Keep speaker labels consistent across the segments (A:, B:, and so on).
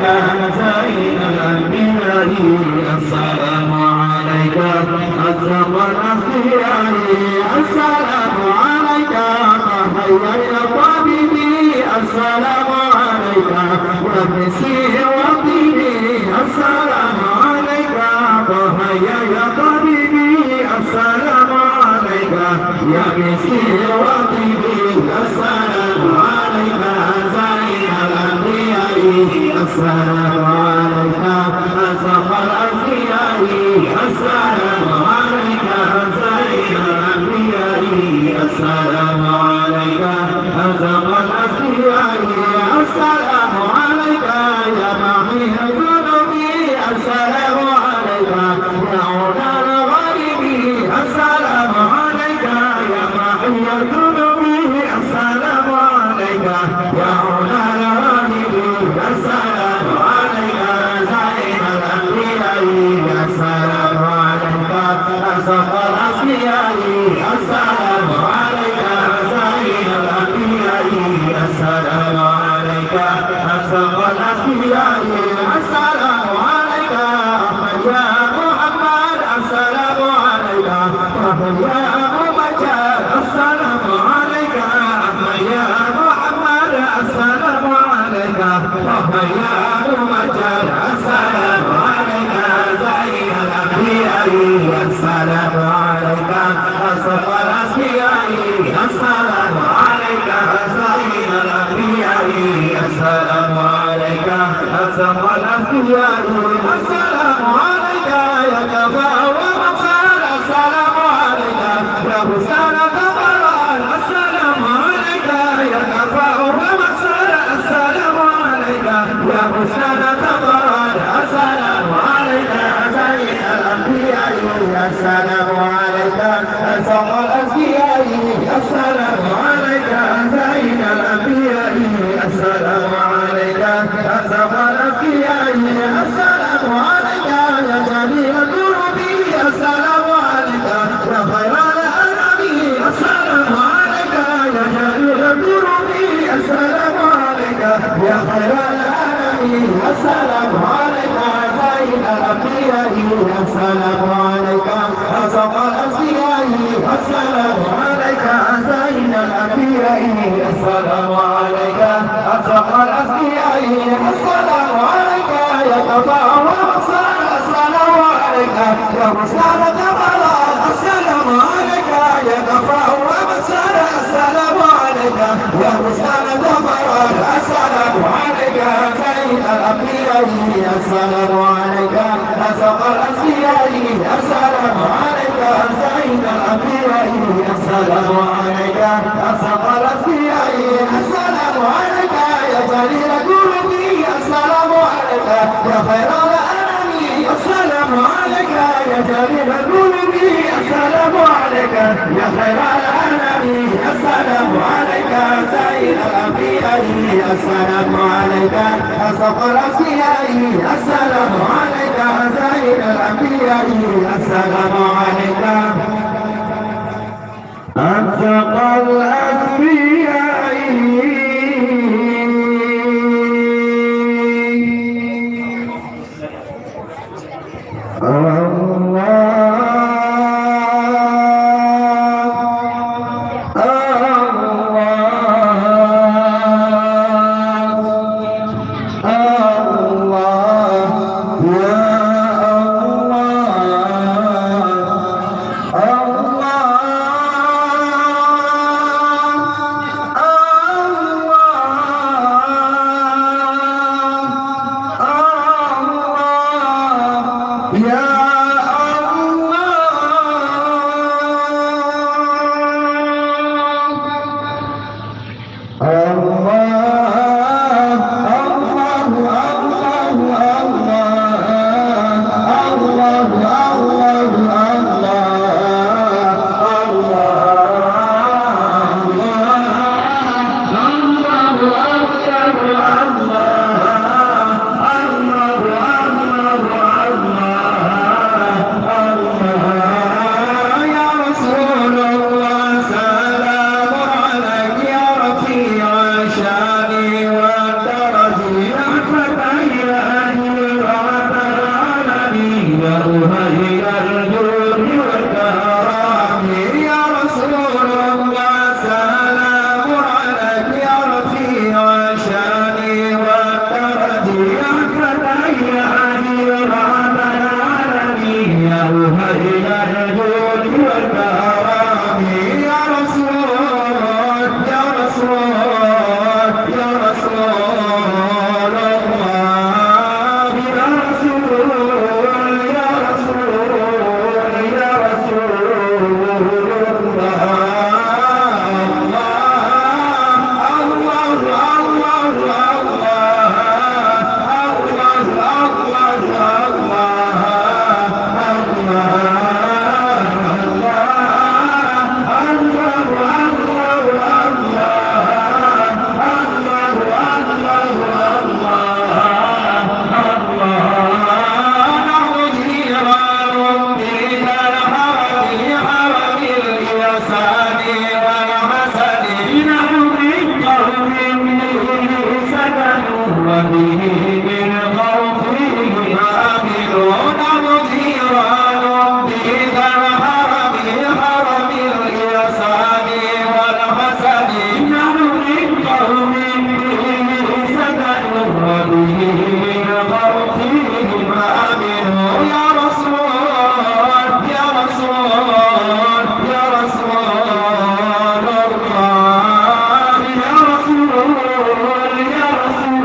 A: عليك زين الأنبياء السلام عليك أشرف الأخيار السلام عليك تحيا الطبيب السلام عليك ونسيه وطيبي السلام عليك تحيا الطبيب السلام عليك يا مسير وطيبي السلام عليك زين الأنبياء السلام عليك أشرف الأنبياء السلام عليك زين الأنبياء السلام عليك أشرف الأنبياء السلام عليك يا محي الذنوب السلام عليك يا علا الغريب السلام عليك يا محي الذنوب السلام عليك يا علا الغريب السلام عليك زين الأنبياء السلام عليك أشرف الأصفياء السلام عليك زين الأنبياء السلام عليك أشرف الأصفياء السلام عليك أحمد يا محمد السلام عليك أحمد يا أبو بكر السلام عليك أحمد يا محمد السلام عليك أحمد يا أبو بكر السلام عليك زين الأنبياء السلام عليك أشرف الأصفياء السلام عليك زين الأنبياء السلام عليك أشرف الأصفياء السلام عليك يا كفاء ومقصد السلام عليك يا حسين كفران السلام عليك يا كفاء ومقصد السلام عليك يا حسين كفران السلام عليك زين الأنبياء السلام عليك أشرف الأصفياء السلام عليك زين الأنبياء السلام عليك أشرف الأصفياء السلام عليك يا جليل القلوب السلام عليك يا خير الأنام السلام عليك يا جليل القلوب السلام عليك يا خير الأنام السلام عليك زين الأنبياء السلام عليك أشرف الأصفياء السلام عليك زين الأنبياء السلام عليك أشرف الأصفياء السلام عليك يا كفاء ومقصد السلام عليك يا مسلم كمال السلام عليك يا كفاء ومقصد السلام عليك يا مسلم كمال السلام عليك زين الأنبياء السلام عليك أشرف الأصفياء السلام عليك زين الأنبياء السلام عليك أشرف الأصفياء السلام عليك يا جليل قلوبي السلام عليك يا خير الأنام السلام عليك يا جليل قلوبي السلام عليك يا خير الأنام السلام عليك زين الأنبياء السلام عليك أشرف الأصفياء السلام عليك زين الأنبياء السلام عليك أشرف به من خوفه آمنون مديران بذا الحرم حرم الإحسان والحسن نحن من قوم به سكنوا به من خوفه آمنون يا رسول يا رسول يا رسول الله يا رسول يا رسول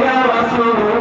A: يا رسول